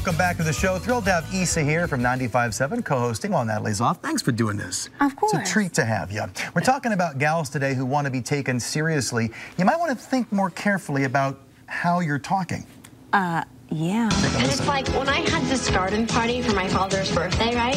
Welcome back to the show. Thrilled to have Issa here from 95.7 co-hosting while Natalie's off. Thanks for doing this. Of course. It's a treat to have you. We're talking about gals today who want to be taken seriously. You might want to think more carefully about how you're talking. Yeah. And it's like when I had this garden party for my father's birthday, right?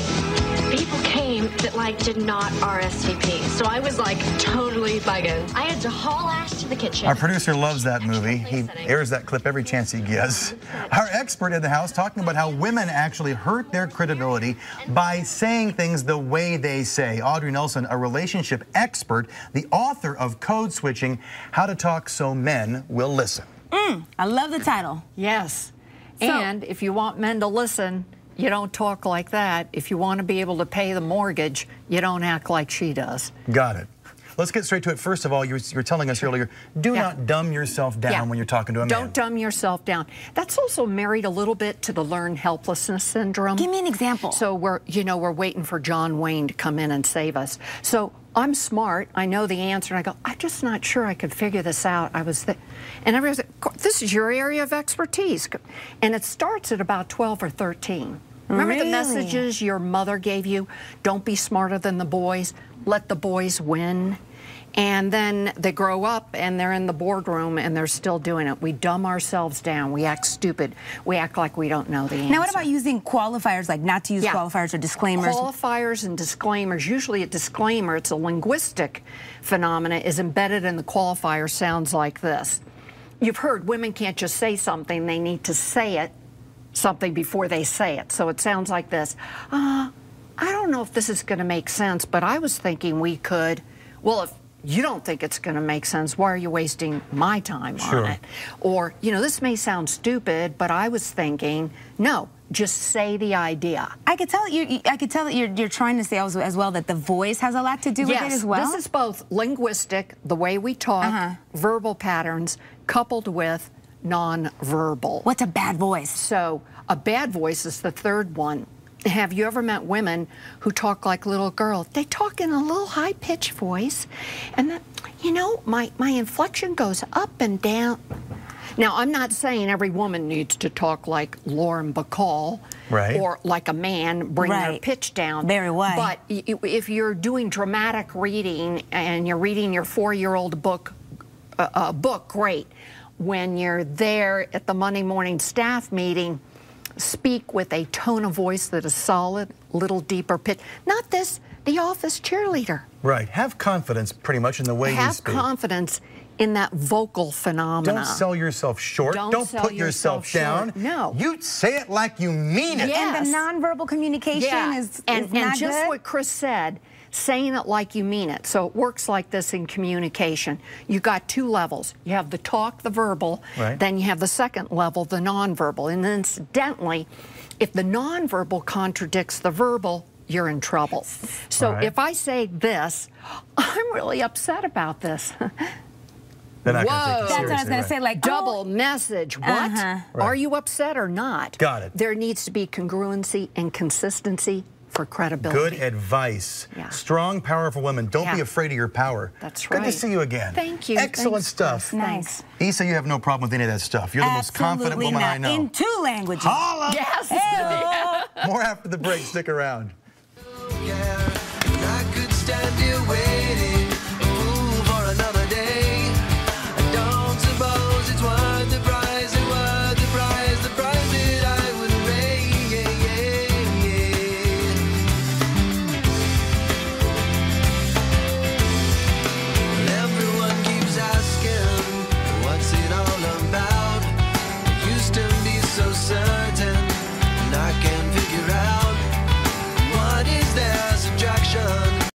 People came that did not RSVP. So I was totally bugging. I had to haul ash to the kitchen. Our producer loves that movie. He airs that clip every chance he gets. Our expert in the house talking about how women actually hurt their credibility by saying things the way they say. Audrey Nelson, a relationship expert, the author of Code Switching, How to Talk So Men Will Listen. I love the title. Yes. And if you want men to listen, you don't talk like that. If you want to be able to pay the mortgage, you don't act like she does. Got it. Let's get straight to it. First of all, you were telling us earlier, do not dumb yourself down when you're talking to a man. Don't dumb yourself down. That's also married a little bit to the learned helplessness syndrome. Give me an example. So we're waiting for John Wayne to come in and save us. So I'm smart. I know the answer. And I go, I'm just not sure I could figure this out. And everybody's like, this is your area of expertise. And it starts at about 12 or 13. Remember the messages your mother gave you? Don't be smarter than the boys. Let the boys win. And then they grow up and they're in the boardroom and they're still doing it. We dumb ourselves down. We act stupid. We act like we don't know the answer. Now, what about using qualifiers, like not to use qualifiers or disclaimers? Qualifiers and disclaimers. Usually a disclaimer, it's a linguistic phenomena, is embedded in the qualifier, sounds like this. You've heard women can't just say something. They need to say something before they say it. So it sounds like this. I don't know if this is going to make sense, but I was thinking we could. Well, if you don't think it's going to make sense, why are you wasting my time on it? Or, this may sound stupid, but I was thinking, no, just say the idea. I could tell that you're trying to say as well that the voice has a lot to do with it as well. This is both linguistic, the way we talk, verbal patterns, coupled with non-verbal. What's a bad voice? So a bad voice is the third one. Have you ever met women who talk like little girls? They talk in a little high-pitched voice, and then, my inflection goes up and down. Now, I'm not saying every woman needs to talk like Lauren Bacall, or like a man, bring their pitch down. Very well. But if you're doing dramatic reading and you're reading your 4-year-old book, great. When you're there at the Monday morning staff meeting, speak with a tone of voice that is solid, little deeper pitch. Not the office cheerleader. Right. Have confidence pretty much in the way you speak. Have confidence in that vocal phenomena. Don't sell yourself short. Don't put yourself down. No. You say it like you mean it. Yes. And the nonverbal communication is and not just good. what Chris said, saying it like you mean it. So it works like this in communication. You got two levels. You have the talk, the verbal, then you have the second level, the nonverbal. And incidentally, if the nonverbal contradicts the verbal, you're in trouble. So if I say this, I'm really upset about this. They're not Whoa, that's what I was going to say, like double message. What? Are you upset or not? Got it. There needs to be congruency and consistency for credibility. Good advice. Strong, powerful women. Don't be afraid of your power. That's right. Good to see you again. Thank you. Excellent stuff. Nice. Issa, you have no problem with any of that stuff. You're the most confident woman I know. In 2 languages. Holla! Yes. More after the break. Stick around.